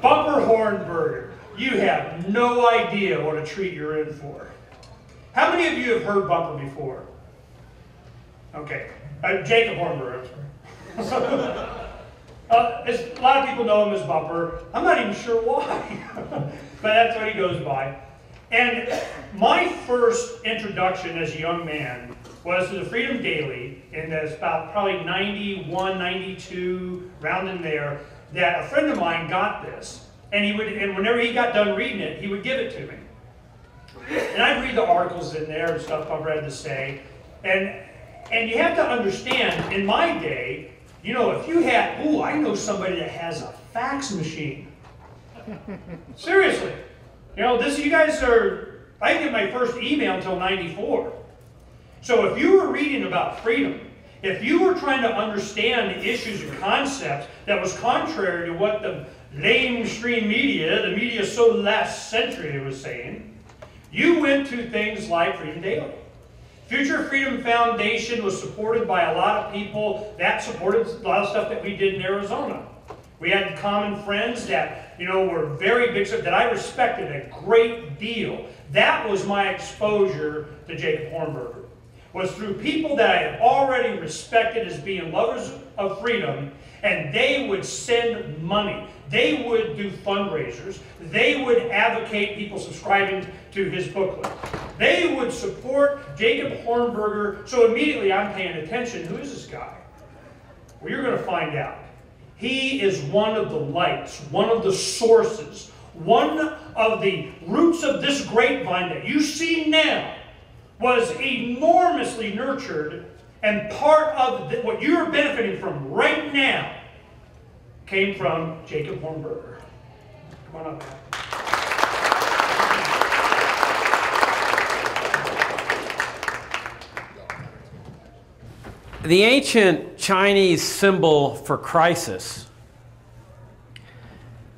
Bumper Hornberger. You have no idea what a treat you're in for. How many of you have heard Bumper before? Okay. Jacob Hornberger. A lot of people know him as Bumper. I'm not even sure why, but that's what he goes by. And my first introduction as a young man was to the Freedom Daily, and that's about probably 91, 92, around in there, that a friend of mine got this. And whenever he got done reading it, he would give it to me. And I'd read the articles in there and stuff Bumper had to say. And you have to understand, in my day, you know, if you had, I know somebody that has a fax machine. Seriously. You know, you guys are, I didn't get my first email until 94. So if you were reading about freedom, if you were trying to understand the issues and concepts that was contrary to what the mainstream media, the media so last century, was saying, you went to things like Freedom Daily. Future Freedom Foundation was supported by a lot of people that supported a lot of stuff that we did in Arizona. We had common friends that, you know, were very big, that I respected a great deal. That was my exposure to Jacob Hornberger, was through people that I had already respected as being lovers of freedom, and they would send money. They would do fundraisers. They would advocate people subscribing to his booklet. They would support Jacob Hornberger. So immediately I'm paying attention. Who is this guy? Well, you're going to find out. He is one of the lights, one of the sources, one of the roots of this grapevine that you see now was enormously nurtured, and part of what you're benefiting from right now came from Jacob Hornberger. Come on up. The ancient Chinese symbol for crisis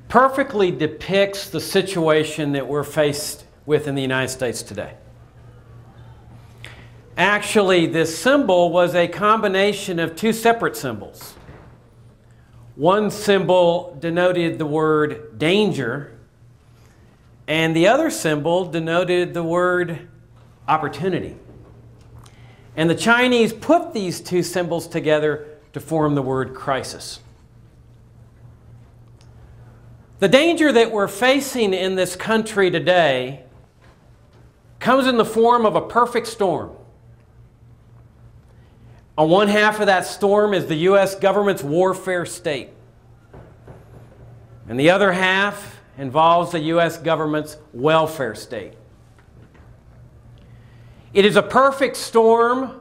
perfectly depicts the situation that we're faced with in the United States today. Actually, this symbol was a combination of two separate symbols. One symbol denoted the word danger, and the other symbol denoted the word opportunity. And the Chinese put these two symbols together to form the word crisis. The danger that we're facing in this country today comes in the form of a perfect storm. On one half of that storm is the U.S. government's warfare state. And the other half involves the U.S. government's welfare state. It is a perfect storm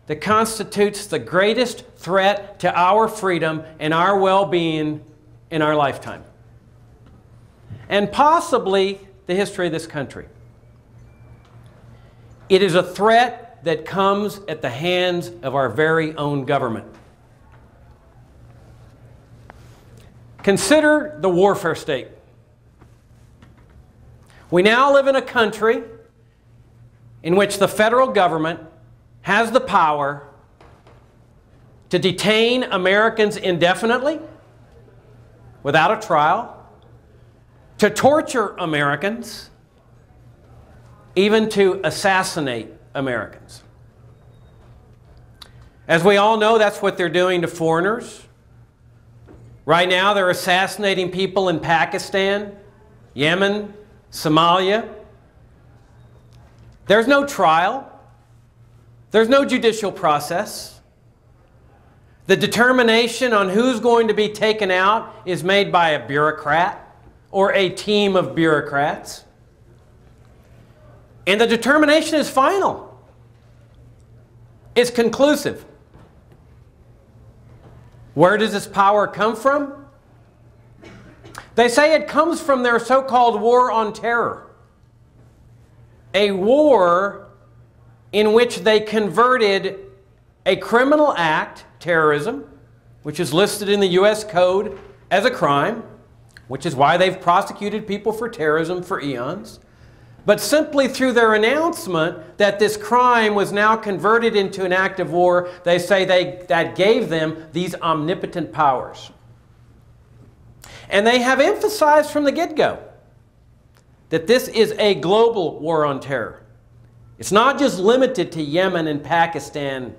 that constitutes the greatest threat to our freedom and our well-being in our lifetime, and possibly the history of this country. It is a threat that comes at the hands of our very own government. Consider the warfare state. We now live in a country in which the federal government has the power to detain Americans indefinitely, without a trial, to torture Americans, even to assassinate Americans. As we all know, that's what they're doing to foreigners. Right now, they're assassinating people in Pakistan, Yemen, Somalia. There's no trial. There's no judicial process. The determination on who's going to be taken out is made by a bureaucrat or a team of bureaucrats. And the determination is final. It's conclusive. Where does this power come from? They say it comes from their so-called war on terror. A war in which they converted a criminal act, terrorism, which is listed in the U.S. Code as a crime, which is why they've prosecuted people for terrorism for eons. But simply through their announcement that this crime was now converted into an act of war, they say that gave them these omnipotent powers. And they have emphasized from the get-go that this is a global war on terror. It's not just limited to Yemen and Pakistan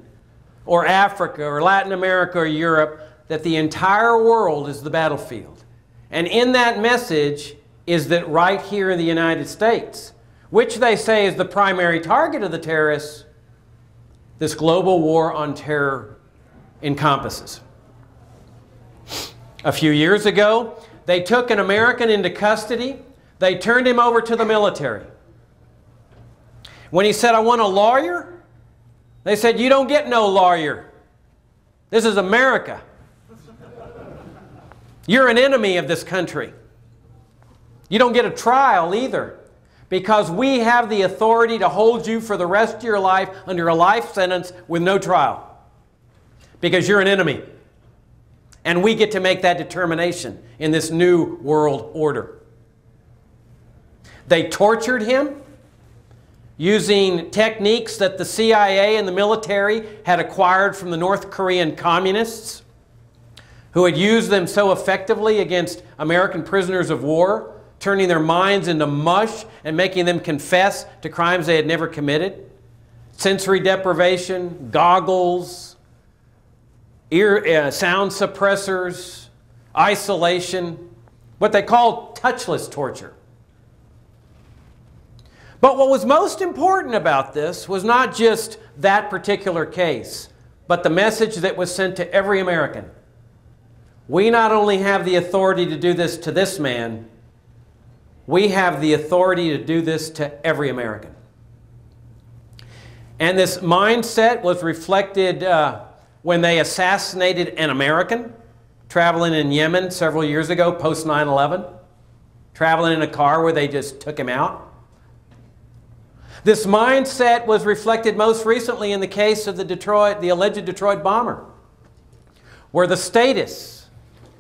or Africa or Latin America or Europe, that the entire world is the battlefield. And in that message is that right here in the United States, which they say is the primary target of the terrorists, this global war on terror encompasses. A few years ago, they took an American into custody. They turned him over to the military. When he said, "I want a lawyer," they said, "You don't get no lawyer. This is America. You're an enemy of this country. You don't get a trial either, because we have the authority to hold you for the rest of your life under a life sentence with no trial, because you're an enemy. And we get to make that determination in this new world order." They tortured him using techniques that the CIA and the military had acquired from the North Korean communists, who had used them so effectively against American prisoners of war, turning their minds into mush and making them confess to crimes they had never committed. Sensory deprivation, goggles, sound suppressors, isolation, what they call touchless torture. But what was most important about this was not just that particular case, but the message that was sent to every American. We not only have the authority to do this to this man, we have the authority to do this to every American. And this mindset was reflected when they assassinated an American traveling in Yemen several years ago, post 9/11, traveling in a car where they just took him out. This mindset was reflected most recently in the case of the alleged Detroit bomber, where the statists,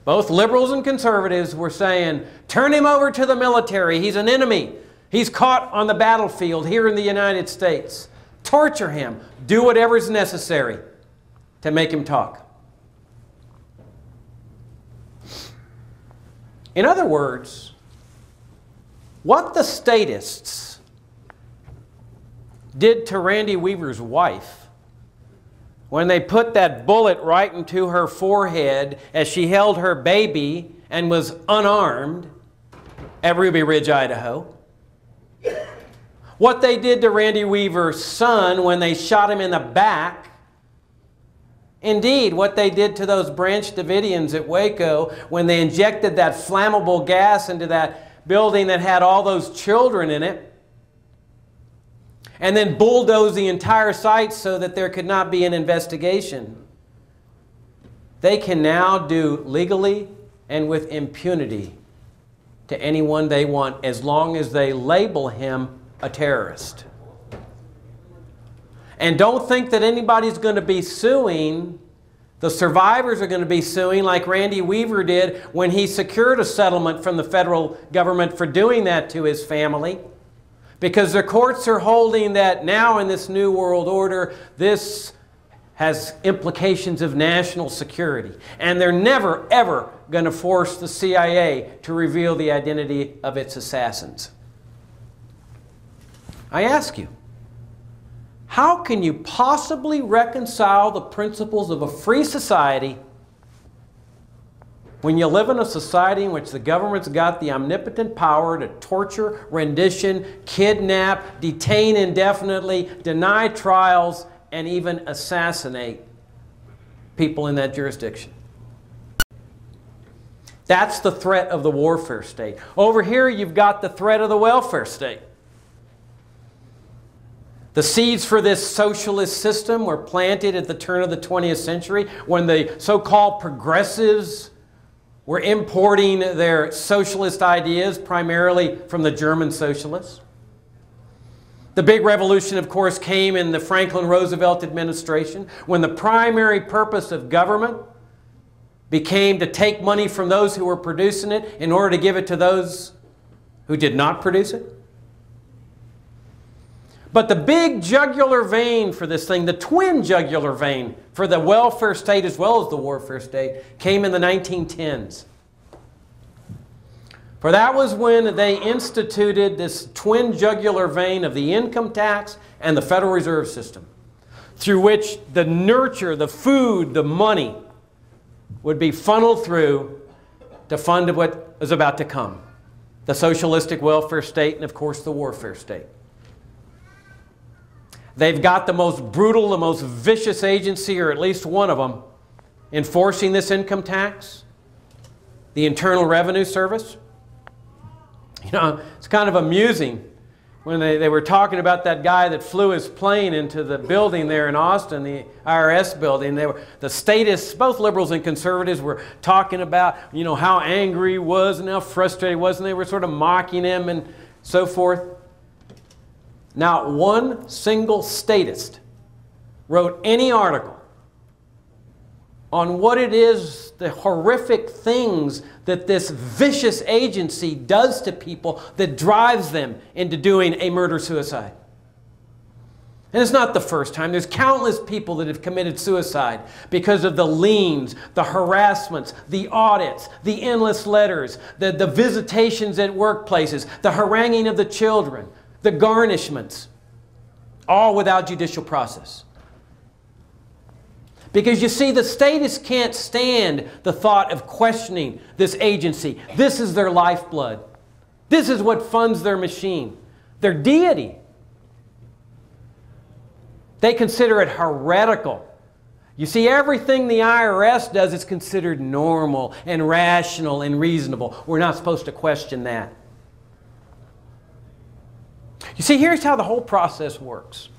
both liberals and conservatives, were saying, "Turn him over to the military. He's an enemy. He's caught on the battlefield here in the United States. Torture him. Do whatever's necessary to make him talk." In other words, what the statists did to Randy Weaver's wife when they put that bullet right into her forehead as she held her baby and was unarmed at Ruby Ridge, Idaho. What they did to Randy Weaver's son when they shot him in the back. Indeed, what they did to those Branch Davidians at Waco when they injected that flammable gas into that building that had all those children in it, and then bulldoze the entire site so that there could not be an investigation. They can now do legally and with impunity to anyone they want, as long as they label him a terrorist. And don't think that anybody's going to be suing. The survivors are going to be suing like Randy Weaver did when he secured a settlement from the federal government for doing that to his family. Because the courts are holding that now in this new world order, this has implications of national security. And they're never, ever going to force the CIA to reveal the identity of its assassins. I ask you, how can you possibly reconcile the principles of a free society when you live in a society in which the government's got the omnipotent power to torture, rendition, kidnap, detain indefinitely, deny trials, and even assassinate people in that jurisdiction? That's the threat of the warfare state. Over here, you've got the threat of the welfare state. The seeds for this socialist system were planted at the turn of the 20th century when the so-called progressives were importing their socialist ideas primarily from the German socialists. The big revolution, of course, came in the Franklin Roosevelt administration when the primary purpose of government became to take money from those who were producing it in order to give it to those who did not produce it. But the big jugular vein for this thing, the twin jugular vein for the welfare state as well as the warfare state, came in the 1910s. For that was when they instituted this twin jugular vein of the income tax and the Federal Reserve System, through which the nurture, the food, the money would be funneled through to fund what is about to come. The socialistic welfare state and, of course, the warfare state. They've got the most brutal, the most vicious agency, or at least one of them, enforcing this income tax, the Internal Revenue Service. You know, it's kind of amusing when they were talking about that guy that flew his plane into the building there in Austin, the IRS building. The statists, both liberals and conservatives, were talking about, you know, how angry he was and how frustrated he was, and they were sort of mocking him and so forth. Not one single statist wrote any article on what it is, the horrific things that this vicious agency does to people that drives them into doing a murder-suicide. And it's not the first time. There's countless people that have committed suicide because of the liens, the harassments, the audits, the endless letters, the visitations at workplaces, the haranguing of the children, the garnishments, all without judicial process. Because you see, the statists can't stand the thought of questioning this agency. This is their lifeblood. This is what funds their machine, their deity. They consider it heretical. You see, everything the IRS does is considered normal and rational and reasonable. We're not supposed to question that. You see, here's how the whole process works.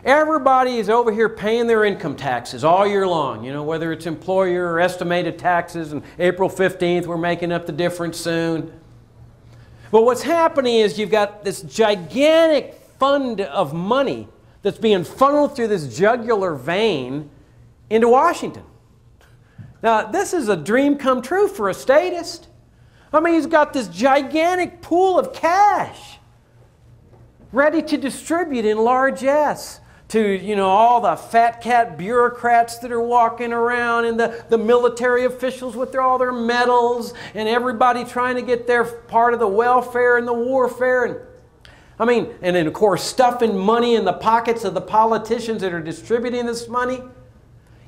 Everybody is over here paying their income taxes all year long. You know, whether it's employer or estimated taxes, and April 15th, we're making up the difference soon. But what's happening is you've got this gigantic fund of money that's being funneled through this jugular vein into Washington. Now, this is a dream come true for a statist. I mean, he's got this gigantic pool of cash ready to distribute in largesse to, you know, all the fat cat bureaucrats that are walking around, and the military officials with all their medals, and everybody trying to get their part of the welfare and the warfare. And I mean, and then of course stuffing money in the pockets of the politicians that are distributing this money.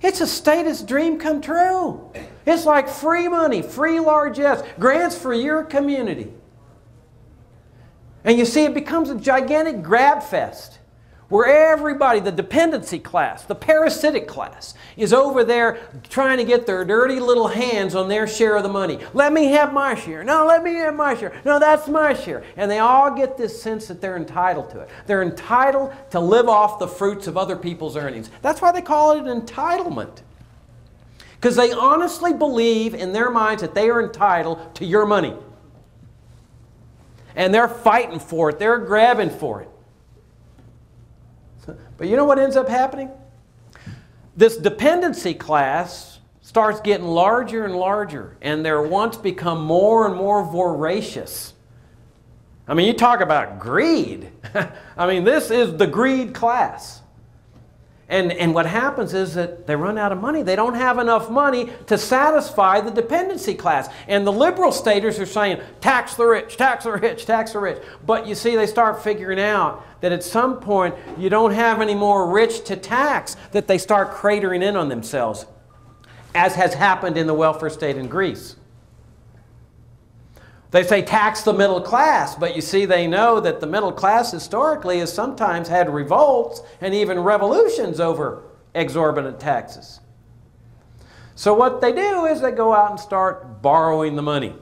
It's a statist dream come true. It's like free money, free largesse, grants for your community. And you see, it becomes a gigantic grab fest where everybody, the dependency class, the parasitic class, is over there trying to get their dirty little hands on their share of the money. Let me have my share. No, let me have my share. No, that's my share. And they all get this sense that they're entitled to it. They're entitled to live off the fruits of other people's earnings. That's why they call it an entitlement. Because they honestly believe in their minds that they are entitled to your money. And they're fighting for it. They're grabbing for it. But you know what ends up happening? This dependency class starts getting larger and larger, and their wants become more and more voracious. I mean, you talk about greed. I mean, this is the greed class. And what happens is that they run out of money. They don't have enough money to satisfy the dependency class. And the liberal staters are saying, tax the rich, tax the rich, tax the rich. But you see, they start figuring out that at some point you don't have any more rich to tax, that they start cratering in on themselves, as has happened in the welfare state in Greece. They say tax the middle class, but you see, they know that the middle class historically has sometimes had revolts and even revolutions over exorbitant taxes. So what they do is they go out and start borrowing the money.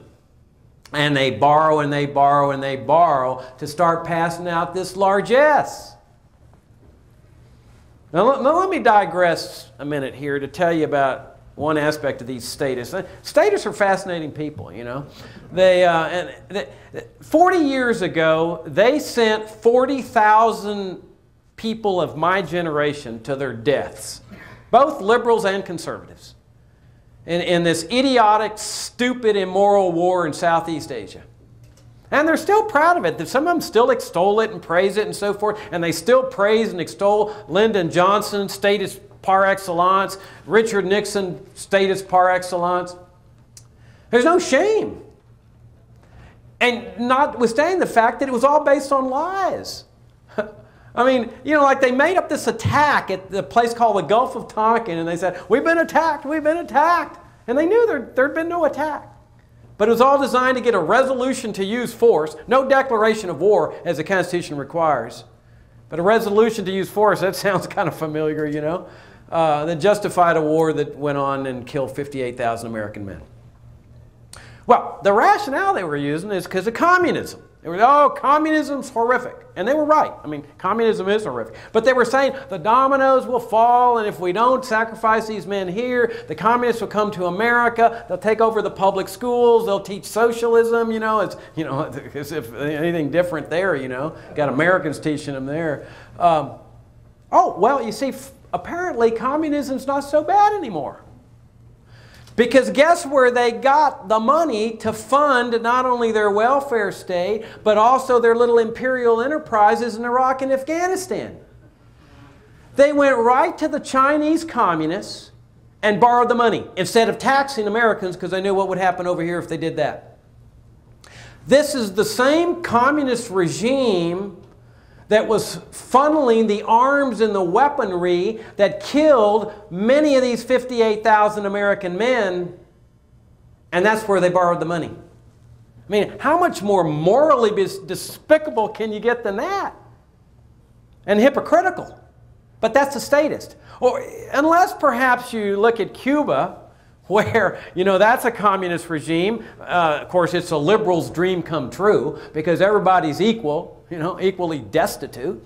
And they borrow and they borrow and they borrow to start passing out this largesse. Now let me digress a minute here to tell you about one aspect of these statists. Statists are fascinating people, you know. 40 years ago, they sent 40,000 people of my generation to their deaths, both liberals and conservatives, in this idiotic, stupid, immoral war in Southeast Asia. And they're still proud of it. Some of them still extol it and praise it and so forth, and they still praise and extol Lyndon Johnson, statist par excellence, Richard Nixon, statist par excellence. There's no shame And notwithstanding the fact that it was all based on lies. I mean, you know, like they made up this attack at the place called the Gulf of Tonkin, and they said, we've been attacked, we've been attacked. And they knew there'd been no attack. But it was all designed to get a resolution to use force, no declaration of war as the Constitution requires. But a resolution to use force, that sounds kind of familiar, you know, that justified a war that went on and killed 58,000 American men. Well, the rationale they were using is because of communism. They were, oh, communism's horrific. And they were right. I mean, communism is horrific. But they were saying the dominoes will fall, and if we don't sacrifice these men here, the communists will come to America, they'll take over the public schools, they'll teach socialism, you know, it's, you know, as if anything different there, you know. Got Americans teaching them there. Oh, well, you see, apparently communism's not so bad anymore. Because guess where they got the money to fund not only their welfare state, but also their little imperial enterprises in Iraq and Afghanistan? They went right to the Chinese communists and borrowed the money instead of taxing Americans, because they knew what would happen over here if they did that. This is the same communist regime that was funneling the arms and the weaponry that killed many of these 58,000 American men, and that's where they borrowed the money. I mean, how much more morally despicable can you get than that? And hypocritical. But that's the statist. Or unless perhaps you look at Cuba, where, you know, that's a communist regime. Of course, it's a liberal's dream come true, because everybody's equal, you know, equally destitute.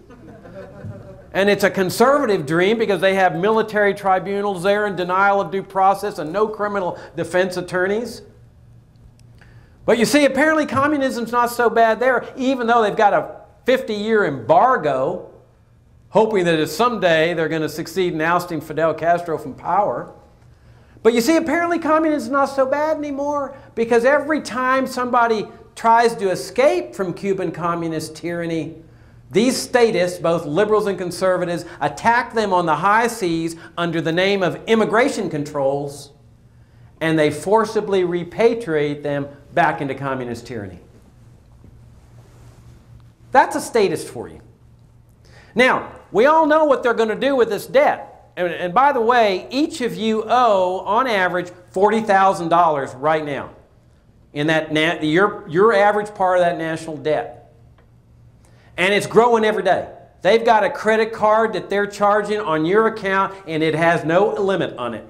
And it's a conservative dream because they have military tribunals there and denial of due process and no criminal defense attorneys. But you see, apparently communism's not so bad there, even though they've got a 50-year embargo, hoping that someday they're going to succeed in ousting Fidel Castro from power. But you see, apparently communism is not so bad anymore, because every time somebody tries to escape from Cuban communist tyranny, these statists, both liberals and conservatives, attack them on the high seas under the name of immigration controls, and they forcibly repatriate them back into communist tyranny. That's a statist for you. Now, we all know what they're going to do with this debt. And by the way, each of you owe, on average, $40,000 right now in that your average part of that national debt. And it's growing every day. They've got a credit card that they're charging on your account, and it has no limit on it.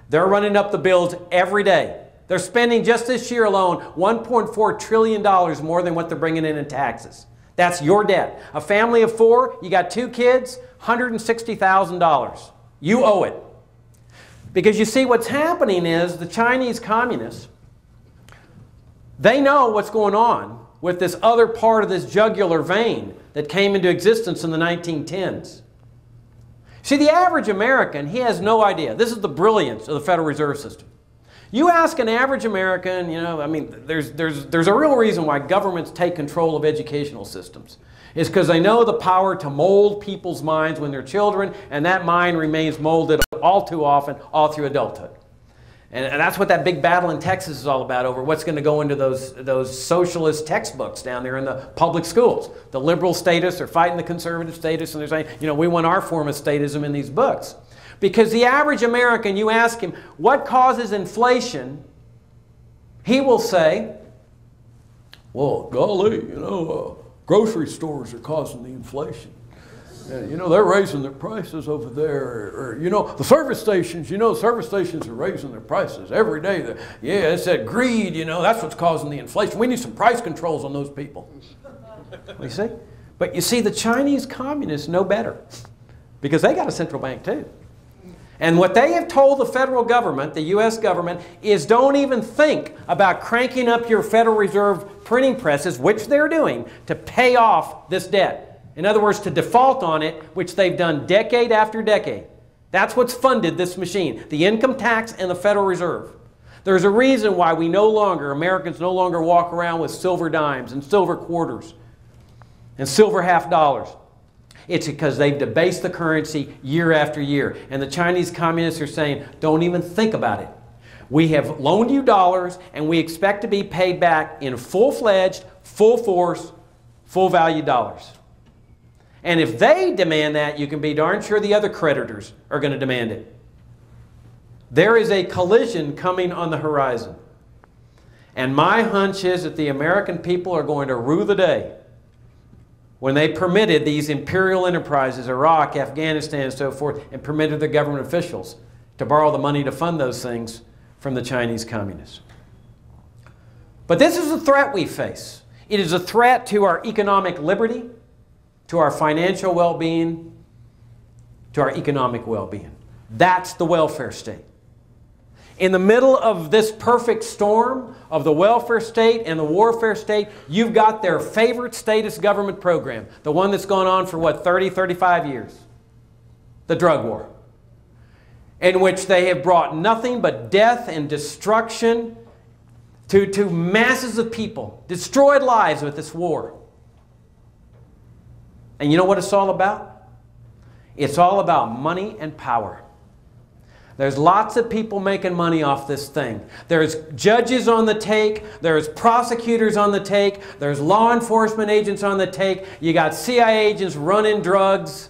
They're running up the bills every day. They're spending just this year alone $1.4 trillion more than what they're bringing in taxes. That's your debt. A family of 4, you got 2 kids, $160,000. You owe it. Because you see, what's happening is the Chinese communists, they know what's going on with this other part of this jugular vein that came into existence in the 1910s. See, the average American, he has no idea. This is the brilliance of the Federal Reserve System. You ask an average American, you know, I mean, there's a real reason why governments take control of educational systems. It's because they know the power to mold people's minds when they're children, and that mind remains molded all too often, all through adulthood. And that's what that big battle in Texas is all about, over what's going to go into those socialist textbooks down there in the public schools. The liberal statists are fighting the conservative statists, and they're saying, you know, we want our form of statism in these books. Because the average American, you ask him, what causes inflation? He will say, well, golly, you know, grocery stores are causing the inflation. You know, they're raising their prices over there. Or, you know, the service stations, you know, service stations are raising their prices every day. Yeah, it's that greed, you know, that's what's causing the inflation. We need some price controls on those people. You see? But you see, the Chinese communists know better, because they got a central bank too. And what they have told the federal government, the U.S. government, is don't even think about cranking up your Federal Reserve printing presses, which they're doing, to pay off this debt. In other words, to default on it, which they've done decade after decade. That's what's funded this machine, the income tax and the Federal Reserve. There's a reason why Americans no longer walk around with silver dimes and silver quarters and silver half dollars. It's because they've debased the currency year after year. And the Chinese communists are saying, don't even think about it. We have loaned you dollars, and we expect to be paid back in full-fledged, full force, full value dollars. And if they demand that, you can be darn sure the other creditors are going to demand it. There is a collision coming on the horizon. And my hunch is that the American people are going to rue the day when they permitted these imperial enterprises, Iraq, Afghanistan, and so forth, and permitted the government officials to borrow the money to fund those things from the Chinese communists. But this is a threat we face. It is a threat to our economic liberty, to our financial well-being, to our economic well-being. That's the welfare state. In the middle of this perfect storm of the welfare state and the warfare state, you've got their favorite statist government program, the one that's gone on for, what, 30, 35 years? The drug war, in which they have brought nothing but death and destruction to masses of people, destroyed lives with this war. And you know what it's all about? It's all about money and power. There's lots of people making money off this thing. There's judges on the take. There's prosecutors on the take. There's law enforcement agents on the take. You got CIA agents running drugs.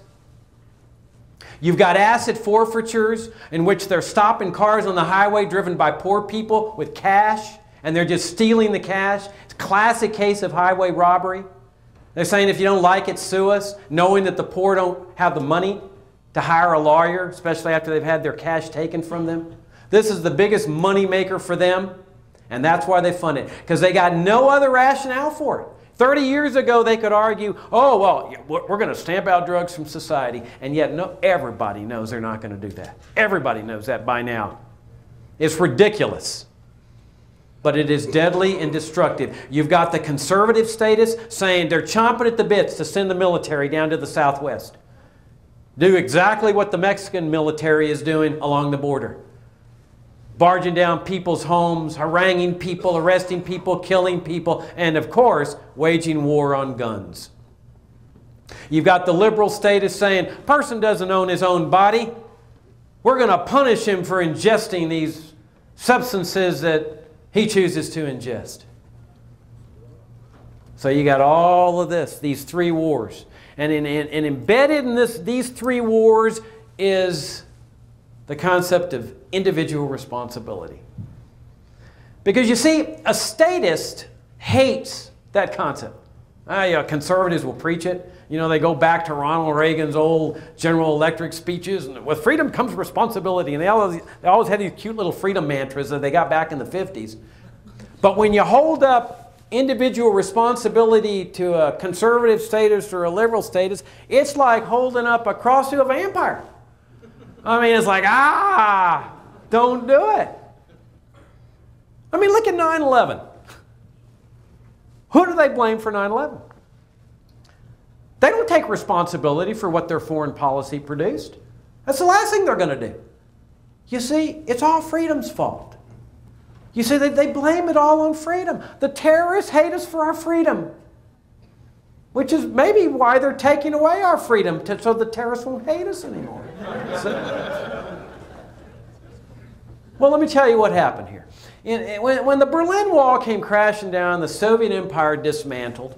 You've got asset forfeitures in which they're stopping cars on the highway driven by poor people with cash, and they're just stealing the cash. It's a classic case of highway robbery. They're saying if you don't like it, sue us, knowing that the poor don't have the money to hire a lawyer, especially after they've had their cash taken from them. This is the biggest money maker for them, and that's why they fund it, because they got no other rationale for it. 30 years ago, they could argue, oh, well, we're going to stamp out drugs from society, and yet everybody knows they're not going to do that. Everybody knows that by now. It's ridiculous. But it is deadly and destructive. You've got the conservative statists saying they're chomping at the bits to send the military down to the southwest. Do exactly what the Mexican military is doing along the border. Barging down people's homes, haranguing people, arresting people, killing people, and of course, waging war on guns. You've got the liberal statists saying, person doesn't own his own body. We're going to punish him for ingesting these substances that he chooses to ingest. So you got all of this, these three wars. And embedded in these three wars is the concept of individual responsibility. Because you see, a statist hates that concept. Conservatives will preach it. You know, they go back to Ronald Reagan's old General Electric speeches, and with freedom comes responsibility. And they always had these cute little freedom mantras that they got back in the 50s. But when you hold up individual responsibility to a conservative statist or a liberal statist, it's like holding up a cross to a vampire. I mean, it's like, don't do it. I mean, look at 9/11. Who do they blame for 9/11? They don't take responsibility for what their foreign policy produced. That's the last thing they're going to do. You see, it's all freedom's fault. You see, they blame it all on freedom. The terrorists hate us for our freedom, which is maybe why they're taking away our freedom, so the terrorists won't hate us anymore. Well, let me tell you what happened here. When the Berlin Wall came crashing down, the Soviet Empire dismantled.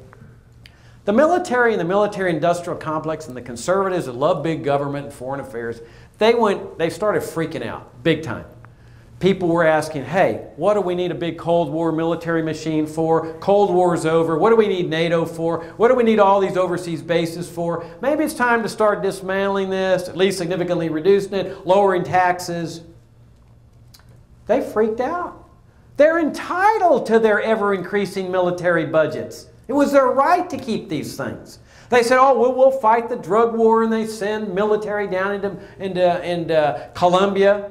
The military and the military-industrial complex and the conservatives that love big government and foreign affairs, they started freaking out big time. People were asking, hey, what do we need a big Cold War military machine for? Cold War's over. What do we need NATO for? What do we need all these overseas bases for? Maybe it's time to start dismantling this, at least significantly reducing it, lowering taxes. They freaked out. They're entitled to their ever-increasing military budgets. It was their right to keep these things. They said, oh, we'll fight the drug war, and they send military down into Colombia.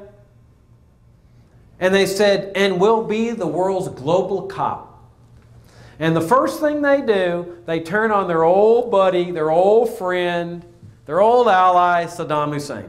And they said, and we'll be the world's global cop. And the first thing they do, they turn on their old buddy, their old friend, their old ally, Saddam Hussein.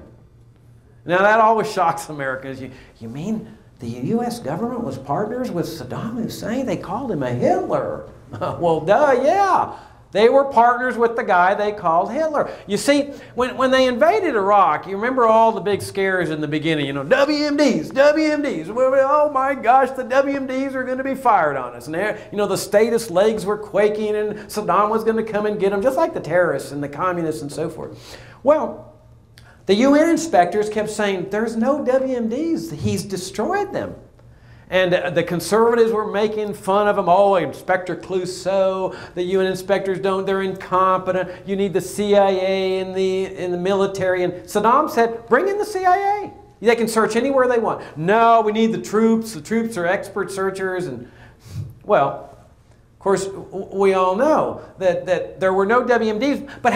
Now that always shocks Americans. You mean the U.S. government was partners with Saddam Hussein? They called him a Hitler. Well, duh, yeah. They were partners with the guy they called Hitler. You see, when they invaded Iraq, you remember all the big scares in the beginning, you know, WMDs, WMDs. Oh my gosh, the WMDs are going to be fired on us. And you know, the statist legs were quaking and Saddam was going to come and get them, just like the terrorists and the communists and so forth. Well, the UN inspectors kept saying, there's no WMDs. He's destroyed them. And the conservatives were making fun of them. Oh, Inspector Clouseau, the UN inspectors they're incompetent. You need the CIA and the military. And Saddam said, bring in the CIA. They can search anywhere they want. No, we need the troops. The troops are expert searchers. And, well, of course, we all know that there were no WMDs. But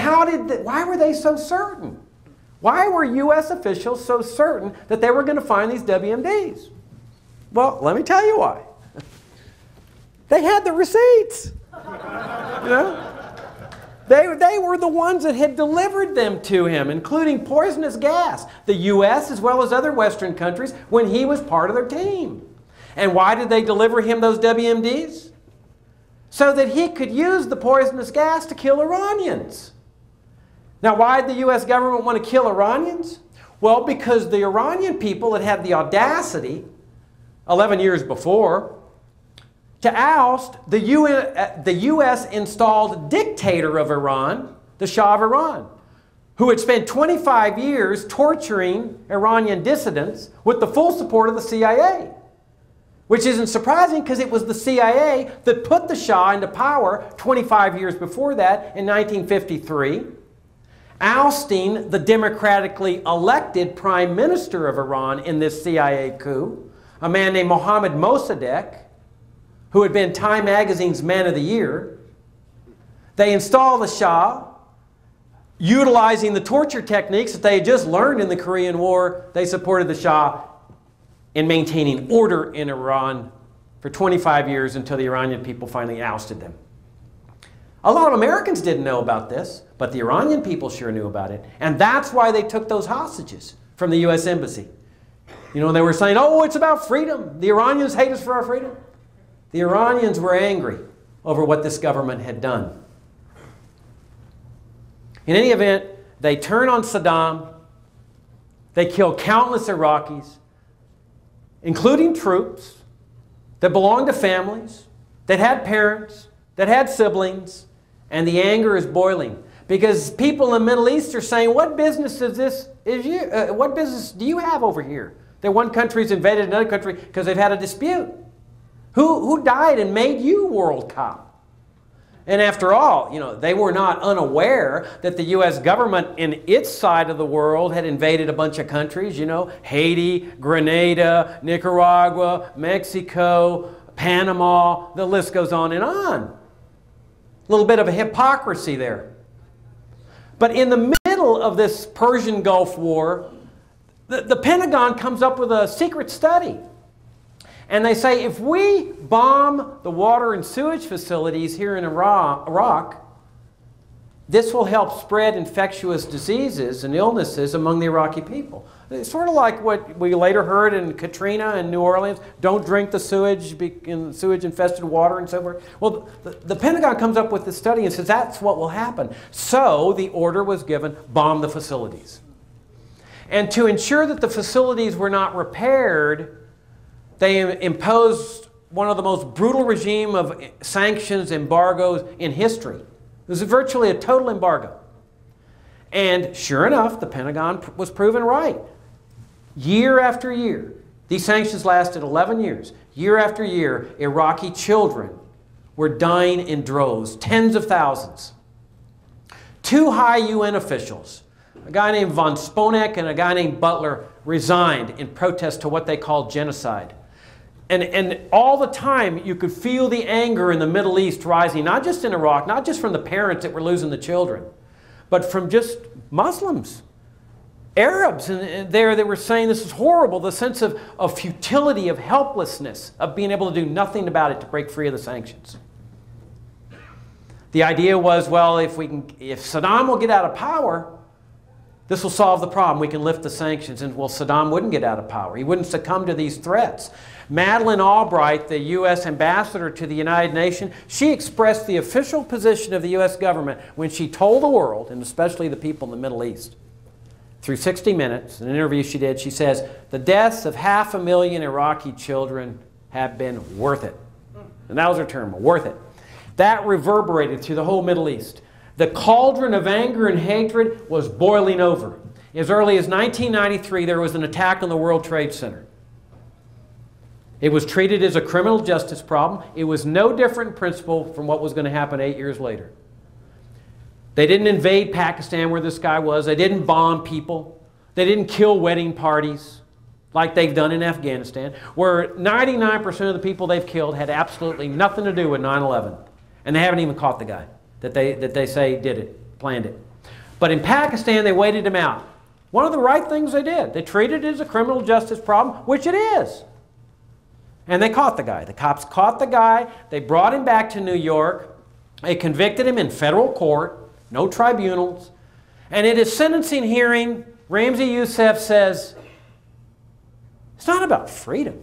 why were they so certain? Why were U.S. officials so certain that they were going to find these WMDs? Well, let me tell you why. They had the receipts. You know? They were the ones that had delivered them to him, including poisonous gas, the U.S. as well as other Western countries, when he was part of their team. And why did they deliver him those WMDs? So that he could use the poisonous gas to kill Iranians. Now, why did the U.S. government want to kill Iranians? Well, because the Iranian people had the audacity 11 years before, to oust the U.S. installed dictator of Iran, the Shah of Iran, who had spent 25 years torturing Iranian dissidents with the full support of the CIA. Which isn't surprising because it was the CIA that put the Shah into power 25 years before that in 1953, ousting the democratically elected prime minister of Iran in this CIA coup, a man named Mohammad Mossadegh, who had been Time Magazine's Man of the Year. They installed the Shah, utilizing the torture techniques that they had just learned in the Korean War. They supported the Shah in maintaining order in Iran for 25 years until the Iranian people finally ousted them. A lot of Americans didn't know about this, but the Iranian people sure knew about it. And that's why they took those hostages from the U.S. Embassy. You know, they were saying, oh, it's about freedom. The Iranians hate us for our freedom. The Iranians were angry over what this government had done. In any event, they turn on Saddam. They kill countless Iraqis, including troops that belonged to families, that had parents, that had siblings, and the anger is boiling. Because people in the Middle East are saying, what business what business do you have over here? That one country's invaded another country because they've had a dispute. Who died and made you world cop? And after all, you know, they were not unaware that the U.S. government in its side of the world had invaded a bunch of countries, you know, Haiti, Grenada, Nicaragua, Mexico, Panama, the list goes on and on. A little bit of a hypocrisy there. But in the middle of this Persian Gulf War, the Pentagon comes up with a secret study. And they say, if we bomb the water and sewage facilities here in Iraq, this will help spread infectious diseases and illnesses among the Iraqi people. It's sort of like what we later heard in Katrina in New Orleans, don't drink the sewage in sewage-infested water and so forth. Well, the Pentagon comes up with this study and says that's what will happen. So the order was given, bomb the facilities. And to ensure that the facilities were not repaired, they imposed one of the most brutal regime of sanctions, embargoes in history. It was virtually a total embargo. And sure enough, the Pentagon was proven right. Year after year, these sanctions lasted 11 years. Year after year, Iraqi children were dying in droves, tens of thousands. Two high UN officials, a guy named von Sponek and a guy named Butler, resigned in protest to what they called genocide. And all the time, you could feel the anger in the Middle East rising, not just in Iraq, not just from the parents that were losing the children, but from just Muslims, Arabs. And there they were saying this is horrible, the sense of futility, of helplessness, of being able to do nothing about it to break free of the sanctions. The idea was, well, if Saddam will get out of power, This will solve the problem. We can lift the sanctions. And, well, Saddam wouldn't get out of power. He wouldn't succumb to these threats. Madeleine Albright, the U.S. ambassador to the United Nations, she expressed the official position of the U.S. government when she told the world, and especially the people in the Middle East, through 60 Minutes, in an interview she did, she says, the deaths of 500,000 Iraqi children have been worth it. And that was her term, worth it. That reverberated through the whole Middle East. The cauldron of anger and hatred was boiling over. As early as 1993, there was an attack on the World Trade Center. It was treated as a criminal justice problem. It was no different in principle from what was going to happen 8 years later. They didn't invade Pakistan where this guy was. They didn't bomb people. They didn't kill wedding parties like they've done in Afghanistan, where 99% of the people they've killed had absolutely nothing to do with 9/11. And they haven't even caught the guy that they say did it, planned it. But in Pakistan, they waited him out. One of the right things they did. They treated it as a criminal justice problem, which it is. And they caught the guy. The cops caught the guy. They brought him back to New York. They convicted him in federal court. No tribunals. And at his sentencing hearing, Ramzi Youssef says, it's not about freedom.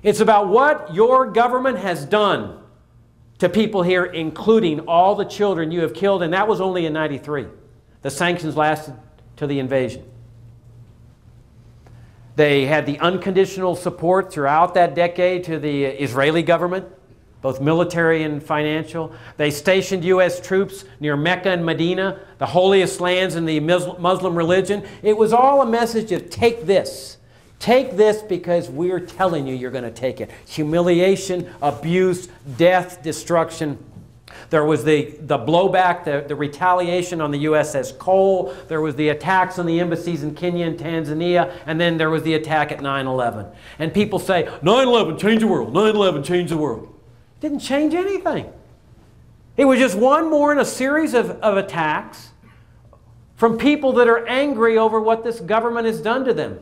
It's about what your government has done to people here, including all the children you have killed. And that was only in '93. The sanctions lasted till the invasion. They had the unconditional support throughout that decade to the Israeli government, both military and financial. They stationed U.S. troops near Mecca and Medina, the holiest lands in the Muslim religion. It was all a message of take this. Take this because we're telling you you're going to take it. Humiliation, abuse, death, destruction. There was the blowback, the retaliation on the USS Cole. There was the attacks on the embassies in Kenya and Tanzania. And then there was the attack at 9/11. And people say, 9/11 changed the world. 9/11 changed the world. It didn't change anything. It was just one more in a series of attacks from people that are angry over what this government has done to them.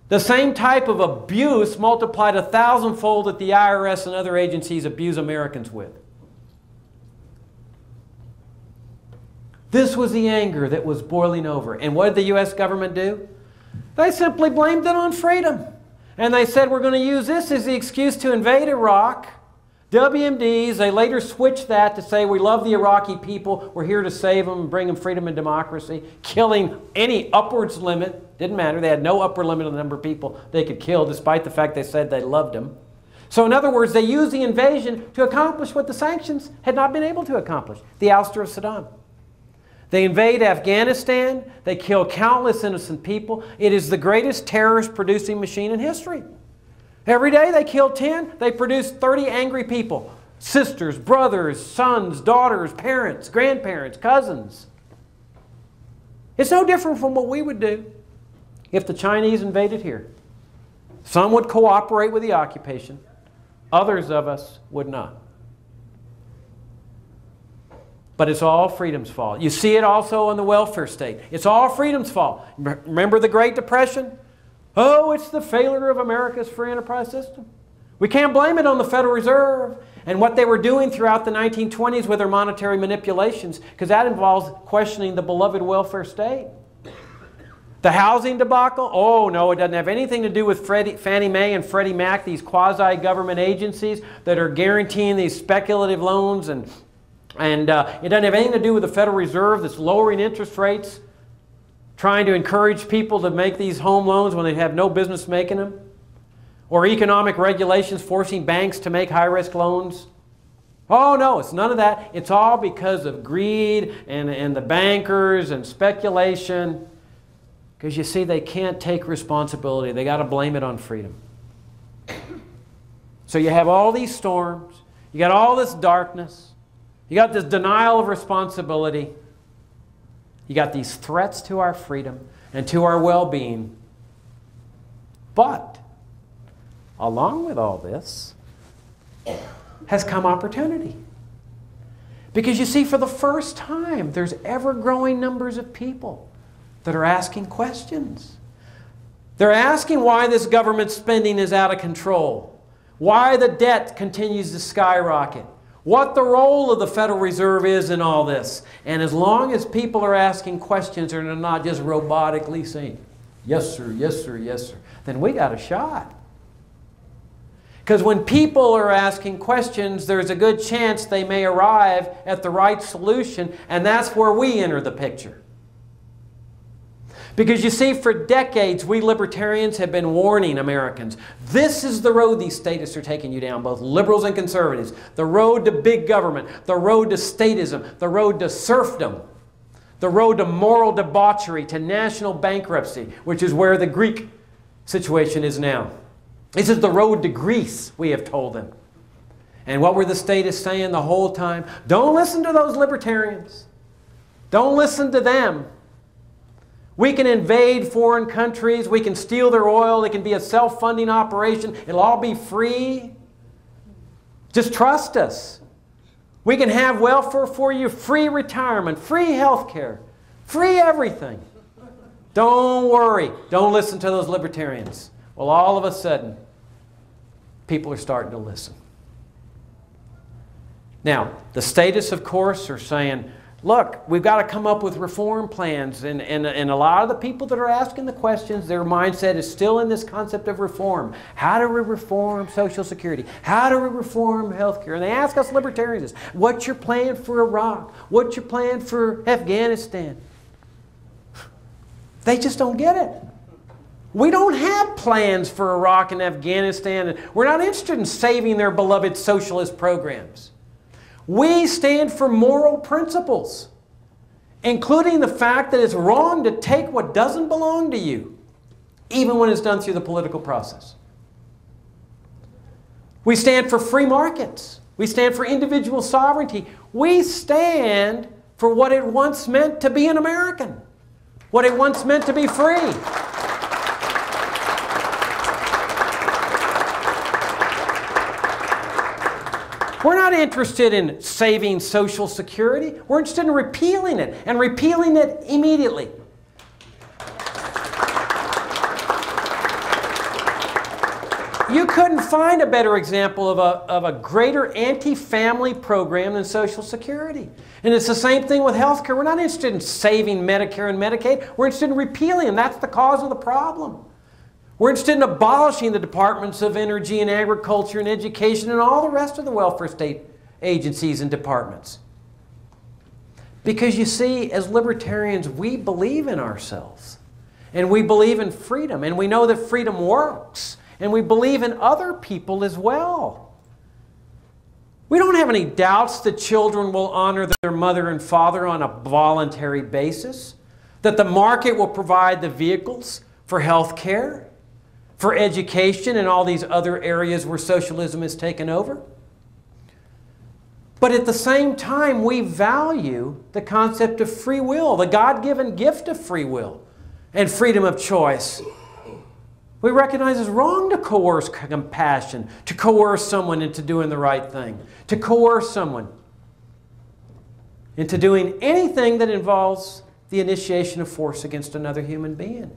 The same type of abuse multiplied 1,000-fold that the IRS and other agencies abuse Americans with. This was the anger that was boiling over. And what did the U.S. government do? They simply blamed it on freedom. And they said, we're going to use this as the excuse to invade Iraq. WMDs, they later switched that to say, we love the Iraqi people. We're here to save them and bring them freedom and democracy. Killing any upwards limit. Didn't matter. They had no upper limit on the number of people they could kill, despite the fact they said they loved them. So in other words, they used the invasion to accomplish what the sanctions had not been able to accomplish. The ouster of Saddam. They invade Afghanistan. They kill countless innocent people. It is the greatest terrorist-producing machine in history. Every day they kill 10. They produce 30 angry people. Sisters, brothers, sons, daughters, parents, grandparents, cousins. It's no different from what we would do if the Chinese invaded here. Some would cooperate with the occupation. Others of us would not. But it's all freedom's fault. You see it also in the welfare state. It's all freedom's fault. Remember the Great Depression? Oh, it's the failure of America's free enterprise system. We can't blame it on the Federal Reserve and what they were doing throughout the 1920s with their monetary manipulations, because that involves questioning the beloved welfare state. The housing debacle? Oh, no, it doesn't have anything to do with Fannie Mae and Freddie Mac, these quasi-government agencies that are guaranteeing these speculative loans, and it doesn't have anything to do with the Federal Reserve that's lowering interest rates, trying to encourage people to make these home loans when they have no business making them, or economic regulations forcing banks to make high-risk loans. Oh, no, it's none of that. It's all because of greed and the bankers and speculation. Because you see, they can't take responsibility. They got to blame it on freedom. So you have all these storms. You got all this darkness. You got this denial of responsibility. You got these threats to our freedom and to our well-being. But along with all this has come opportunity. Because you see, for the first time, there's ever-growing numbers of people that are asking questions. They're asking why this government spending is out of control, why the debt continues to skyrocket, what the role of the Federal Reserve is in all this. And as long as people are asking questions and they're not just robotically saying, yes, sir, yes, sir, yes, sir, then we got a shot. Because when people are asking questions, there's a good chance they may arrive at the right solution, and that's where we enter the picture. Because you see, for decades, we libertarians have been warning Americans, this is the road these statists are taking you down, both liberals and conservatives. The road to big government, the road to statism, the road to serfdom, the road to moral debauchery, to national bankruptcy, which is where the Greek situation is now. This is the road to Greece, we have told them. And what were the statists saying the whole time? Don't listen to those libertarians. Don't listen to them. We can invade foreign countries. We can steal their oil. It can be a self-funding operation. It'll all be free. Just trust us. We can have welfare for you, free retirement, free health care, free everything. Don't worry. Don't listen to those libertarians. Well, all of a sudden, people are starting to listen. Now, the statists, of course, are saying, look, we've got to come up with reform plans. And a lot of the people that are asking the questions, their mindset is still in this concept of reform. How do we reform Social Security? How do we reform health care? And they ask us libertarians, what's your plan for Iraq? What's your plan for Afghanistan? They just don't get it. We don't have plans for Iraq and Afghanistan. We're not interested in saving their beloved socialist programs. We stand for moral principles, including the fact that it's wrong to take what doesn't belong to you, even when it's done through the political process. We stand for free markets. We stand for individual sovereignty. We stand for what it once meant to be an American, what it once meant to be free. We're not interested in saving Social Security. We're interested in repealing it, and repealing it immediately. You couldn't find a better example of a greater anti-family program than Social Security. And it's the same thing with health care. We're not interested in saving Medicare and Medicaid. We're interested in repealing them. That's the cause of the problem. We're interested in abolishing the departments of energy and agriculture and education and all the rest of the welfare state agencies and departments. Because you see, as libertarians, we believe in ourselves. And we believe in freedom. And we know that freedom works. And we believe in other people as well. We don't have any doubts that children will honor their mother and father on a voluntary basis. That the market will provide the vehicles for health care, for education, and all these other areas where socialism has taken over. But at the same time, we value the concept of free will, the God-given gift of free will and freedom of choice. We recognize it's wrong to coerce compassion, to coerce someone into doing the right thing, to coerce someone into doing anything that involves the initiation of force against another human being.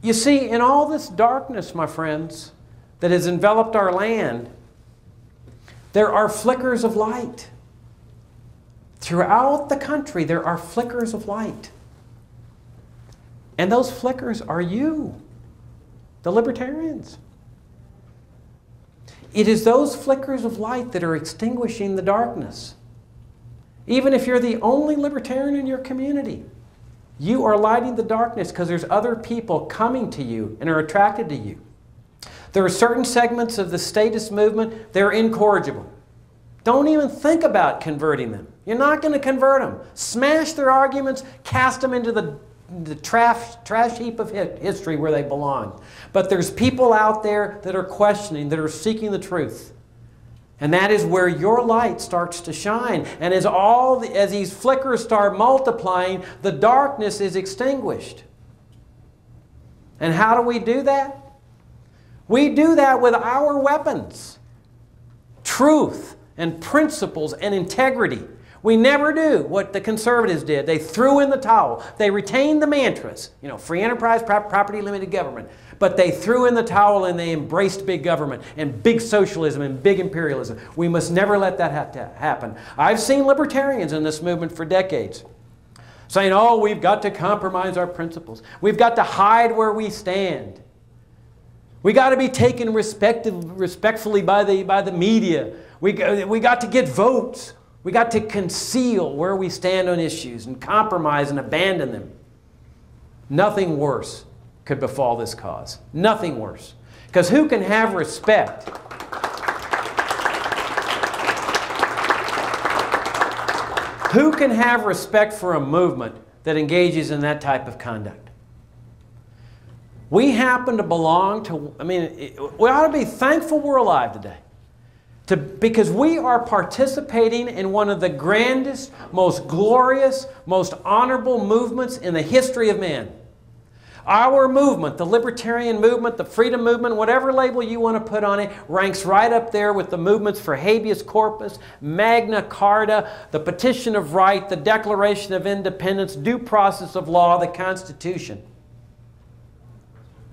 You see, in all this darkness, my friends, that has enveloped our land, there are flickers of light. Throughout the country, there are flickers of light. And those flickers are you, the libertarians. It is those flickers of light that are extinguishing the darkness. Even if you're the only libertarian in your community, you are lighting the darkness because there's other people coming to you and are attracted to you. There are certain segments of the statist movement, they're incorrigible. Don't even think about converting them. You're not going to convert them. Smash their arguments, cast them into the trash heap of history where they belong. But there's people out there that are questioning, that are seeking the truth. And that is where your light starts to shine. And as these flickers start multiplying, the darkness is extinguished. And how do we do that? We do that with our weapons. Truth and principles and integrity. We never do what the conservatives did. They threw in the towel. They retained the mantras, you know, free enterprise, property, limited government. But they threw in the towel and they embraced big government and big socialism and big imperialism. We must never let that happen. I've seen libertarians in this movement for decades saying, oh, we've got to compromise our principles. We've got to hide where we stand. We got to be taken respectfully by the media. We got to get votes. We got to conceal where we stand on issues and compromise and abandon them. Nothing worse could befall this cause. Nothing worse. Because who can have respect? Who can have respect for a movement that engages in that type of conduct? We happen to belong to, we ought to be thankful we're alive today. Because we are participating in one of the grandest, most glorious, most honorable movements in the history of man. Our movement, the libertarian movement, the freedom movement, whatever label you want to put on it, ranks right up there with the movements for habeas corpus, Magna Carta, the Petition of Right, the Declaration of Independence, due process of law, the Constitution.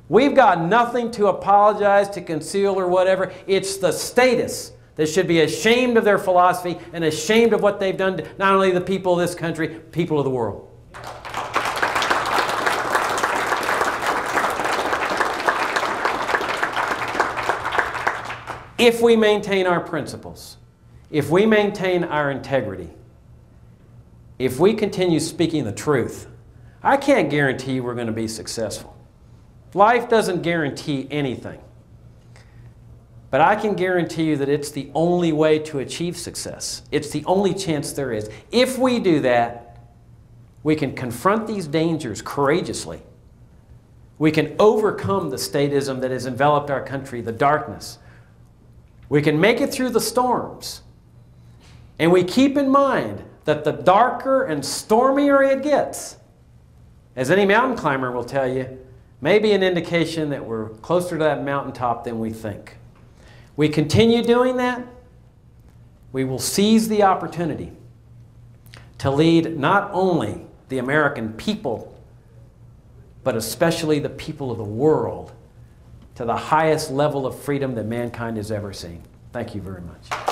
We've got nothing to apologize, to conceal, or whatever. It's the statists that should be ashamed of their philosophy and ashamed of what they've done to not only the people of this country, people of the world. If we maintain our principles, if we maintain our integrity, if we continue speaking the truth, I can't guarantee we're going to be successful. Life doesn't guarantee anything. But I can guarantee you that it's the only way to achieve success. It's the only chance there is. If we do that, we can confront these dangers courageously. We can overcome the statism that has enveloped our country, the darkness. We can make it through the storms. And we keep in mind that the darker and stormier it gets, as any mountain climber will tell you, may be an indication that we're closer to that mountaintop than we think. We continue doing that, we will seize the opportunity to lead not only the American people, but especially the people of the world to the highest level of freedom that mankind has ever seen. Thank you very much.